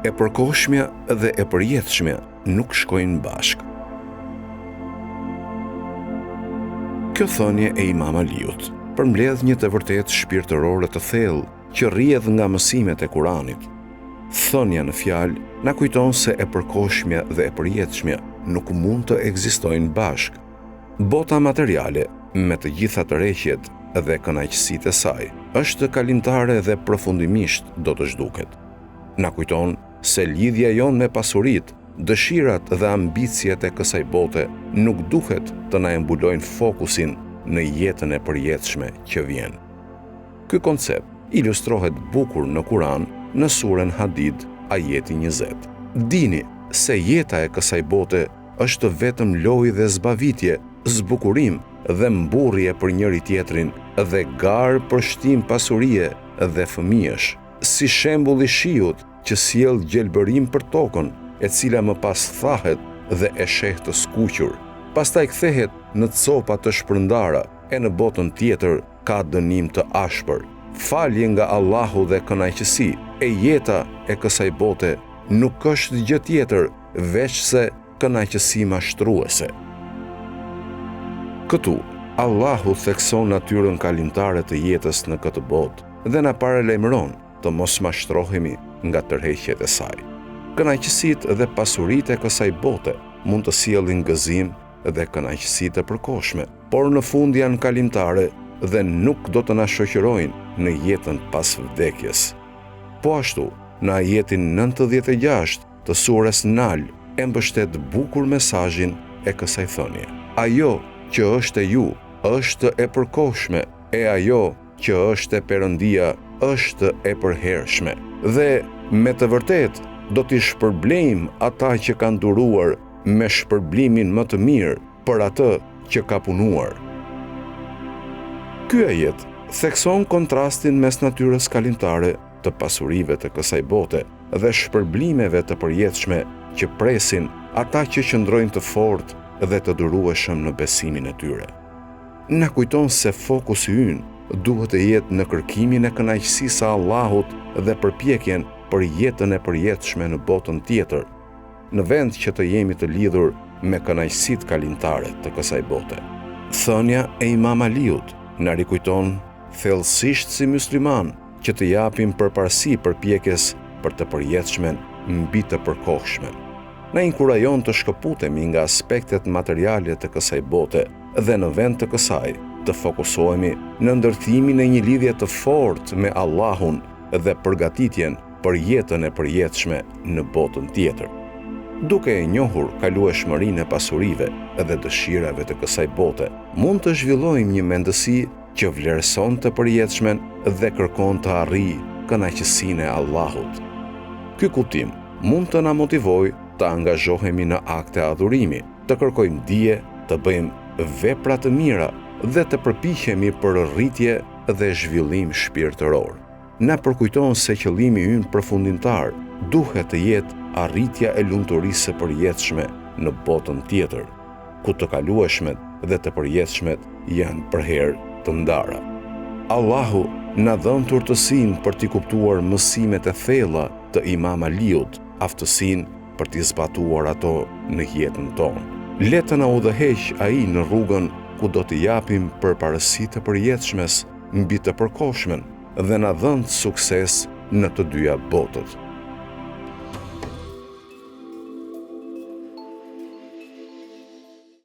E përkohshmja dhe e përjetshmja nuk shkojnë bashkë. Kjo thënie e Imam Aliut përmbledh një të vërtetë shpirtërore të thellë që rrjedh nga mësimet e Kuranit. Thënia në fjalë na kujton se e përkohshmja dhe e përjetshmja nuk mund të ekzistojnë bashkë. Bota materiale, me të gjitha tërheqjet dhe kënaqësitë e saj, është kalimtare dhe përfundimisht do të zhduket. Na kujton se lidhja jonë me pasuritë, dëshirat dhe ambicjet e kësaj bote nuk duhet të na mbulojnë fokusin në jetën e përjetshme që vjen. Ky koncept ilustrohet bukur në Kuran në surën Hadid, ajeti 20. Dini se jeta e kësaj bote është vetëm lojë dhe zbavitje, zbukurim dhe mburrje për njëri tjetrin dhe garë për shtim pasurie dhe fëmijësh, si shembulli shiut që sjell gjelbërim për tokën, e cila më pas thahet dhe e sheh të skuqur, pastaj kthehet në copa të shpërndara e në botën tjetër ka dënim të ashpër. Falje nga Allahu dhe kënaqësi, e jeta e kësaj bote nuk është gjë tjetër veç se kënaqësi mashtruese. Këtu, Allahu thekson natyrën kalimtare të jetës në këtë botë dhe na paralajmëron të mos mashtrohemi nga tërheqjet e saj. Kënaqësitë dhe pasuritë e kësaj bote mund të sjellin gëzim dhe kënaqësi të përkohshme, por në fund janë kalimtare dhe nuk do të na shoqërojnë në jetën pas vdekjes. Po ashtu, në ajetin 96 të surës Nal e mbështet bukur mesazhin e kësaj thënie. Ajo që është e ju është e përkohshme, e ajo që është e Perëndia është e përhershme. Dhe me të vërtetë do t'i shpërblejmë ata që kanë duruar me shpërblimin më të mirë për atë që ka punuar. Ky ajet thekson kontrastin mes natyrës kalimtare të pasurive të kësaj bote dhe shpërblimeve të përjetshme që presin ata që qëndrojnë të fortë dhe të durueshëm në besimin e tyre. Na kujton se fokusi ynë duhet të jetë në kërkimin e kënaqësisë së Allahut dhe përpjekjen për jetën e përjetshme në botën tjetër, në vend që të jemi të lidhur me kënaqësitë kalimtare të kësaj bote. Thënia e Imam Aliut na rikujton thellësisht si musliman që të japim përparësi përpjekjes për të përjetshmen mbi të përkohshmen. Na inkurajon të shkëputemi nga aspektet materiale të kësaj bote dhe në vend të kësaj të fokusohemi në ndërtimin e një lidhje të fortë me Allahun dhe përgatitjen për jetën e përjetshme në botën tjetër. Duke e njohur kalueshmërinë e pasurive dhe dëshirave të kësaj bote, mund të zhvillojmë një mendësi që vlerëson të përjetshmen dhe kërkon të arrijë kënaqësinë e Allahut. Ky kuptim mund të na motivojë të angazhohemi në akte adhurimi, të kërkojmë dije, të bëjmë vepra të mira dhe të përpiqemi për rritje dhe zhvillim shpirtëror. Na përkujton se qëllimi ynë përfundimtar duhet të jetë arritja e lumturisë së përjetshme në botën tjetër, ku të kalueshmet dhe të përjetshmet janë përherë të ndara. Allahu na dhën urtësinë për t'i kuptuar mësimet e thella të Imam Aliut, aftësinë për t'i zbatuar ato në jetën tonë. Le të na udhëheq ai në rrugën ku do t'i japim përparësi të përjetshmes mbi të përkohshmen dhe na dhën sukses në të dyja botët.